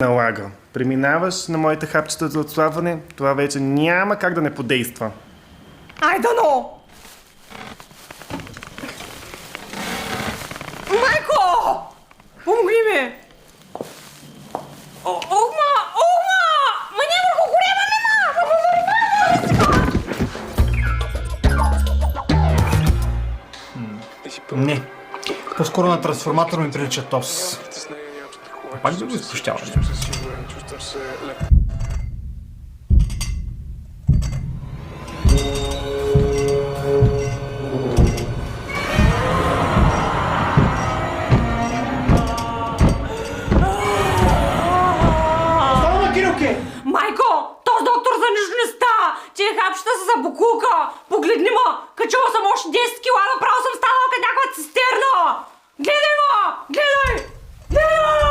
налага. Преминаваш на моите хапчета за отслабване, това вече няма как да не подейства. Ай, дано! Майко! Помогни ми! Огма! Огма! Ма не върху корема, Не. По-скоро на трансформатор ми прилича ТОС. Пак да го изпущяваш. Майко, този доктор за нищо не става! Тия хапчета са за букулка! Погледни ма! Качила съм още 10 кила, направо съм станала като някаква цистерна! Гледай ма! Гледай! Гледай!